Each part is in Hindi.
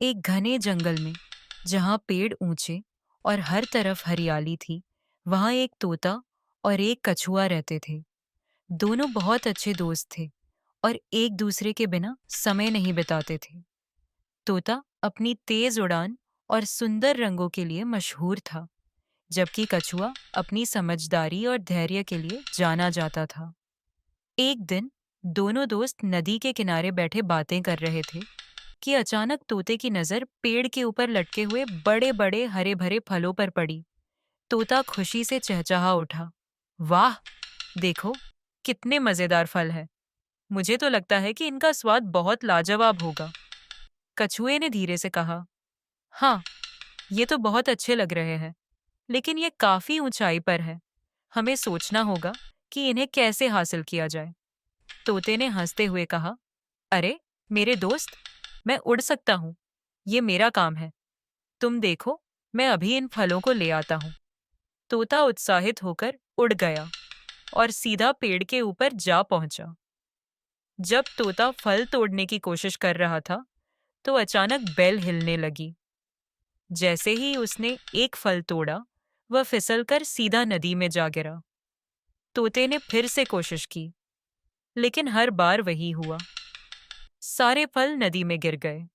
एक घने जंगल में, जहाँ पेड़ ऊंचे और हर तरफ हरियाली थी, वहाँ एक तोता और एक कछुआ रहते थे। दोनों बहुत अच्छे दोस्त थे और एक दूसरे के बिना समय नहीं बिताते थे। तोता अपनी तेज उड़ान और सुंदर रंगों के लिए मशहूर था, जबकि कछुआ अपनी समझदारी और धैर्य के लिए जाना जाता था। एक दिन दोनों दोस्त नदी के किनारे बैठे बातें कर रहे थे कि अचानक तोते की नजर पेड़ के ऊपर लटके हुए बड़े बड़े हरे भरे फलों पर पड़ी। तोता खुशी से चहचहा उठा। वाह, देखो, कितने मजेदार फल है। मुझे तो लगता है कि इनका स्वाद बहुत लाजवाब होगा। कछुए ने धीरे से कहा, हाँ, ये तो बहुत अच्छे लग रहे हैं, लेकिन ये काफी ऊंचाई पर है। हमें सोचना होगा कि इन्हें कैसे हासिल किया जाए। तोते ने हंसते हुए कहा, अरे मेरे दोस्त, मैं उड़ सकता हूँ। ये मेरा काम है। तुम देखो, मैं अभी इन फलों को ले आता हूँ। तोता उत्साहित होकर उड़ गया और सीधा पेड़ के ऊपर जा पहुंचा। जब तोता फल तोड़ने की कोशिश कर रहा था, तो अचानक बेल हिलने लगी। जैसे ही उसने एक फल तोड़ा, वह फिसलकर सीधा नदी में जा गिरा। तोते ने फिर से कोशिश की, लेकिन हर बार वही हुआ। सारे फल नदी में गिर गए।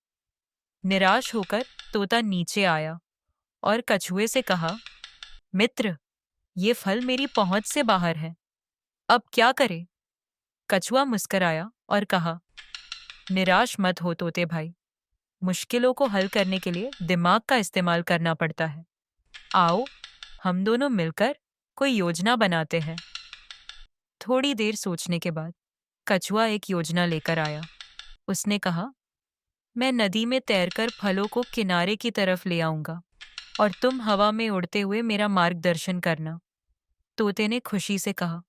निराश होकर तोता नीचे आया और कछुए से कहा, मित्र, ये फल मेरी पहुंच से बाहर है। अब क्या करें? कछुआ मुस्कराया और कहा, निराश मत हो तोते भाई। मुश्किलों को हल करने के लिए दिमाग का इस्तेमाल करना पड़ता है। आओ, हम दोनों मिलकर कोई योजना बनाते हैं। थोड़ी देर सोचने के बाद कछुआ एक योजना लेकर आया। उसने कहा, मैं नदी में तैरकर फलों को किनारे की तरफ ले आऊंगा और तुम हवा में उड़ते हुए मेरा मार्गदर्शन करना। तोते ने खुशी से कहा,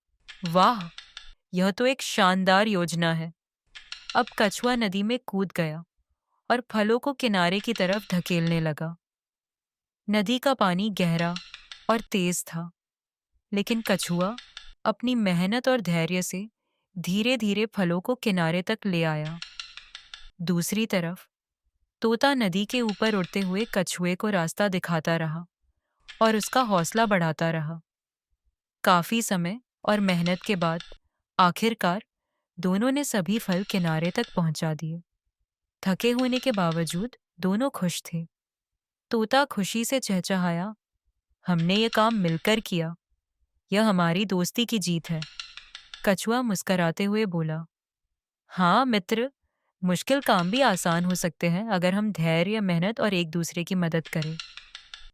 वाह, यह तो एक शानदार योजना है। अब कछुआ नदी में कूद गया और फलों को किनारे की तरफ धकेलने लगा। नदी का पानी गहरा और तेज था, लेकिन कछुआ अपनी मेहनत और धैर्य से धीरे धीरे फलों को किनारे तक ले आया। दूसरी तरफ तोता नदी के ऊपर उड़ते हुए कछुए को रास्ता दिखाता रहा और उसका हौसला बढ़ाता रहा। काफी समय और मेहनत के बाद आखिरकार दोनों ने सभी फल किनारे तक पहुंचा दिए। थके होने के बावजूद दोनों खुश थे। तोता खुशी से चहचहाया, हमने ये काम मिलकर किया। यह हमारी दोस्ती की जीत है। कछुआ मुस्कराते हुए बोला, हाँ मित्र, मुश्किल काम भी आसान हो सकते हैं अगर हम धैर्य, मेहनत और एक दूसरे की मदद करें।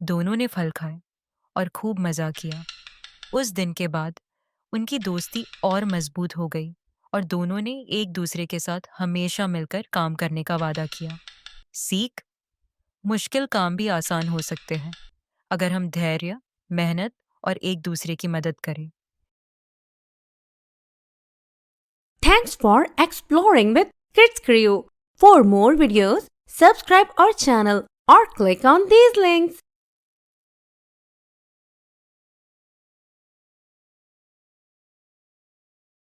दोनों ने फल खाए और खूब मजा किया। उस दिन के बाद उनकी दोस्ती और मजबूत हो गई और दोनों ने एक दूसरे के साथ हमेशा मिलकर काम करने का वादा किया। सीख, मुश्किल काम भी आसान हो सकते हैं अगर हम धैर्य, मेहनत और एक दूसरे की मदद करें। Thanks for exploring with Kids Crew. For more videos, subscribe our channel or click on these links.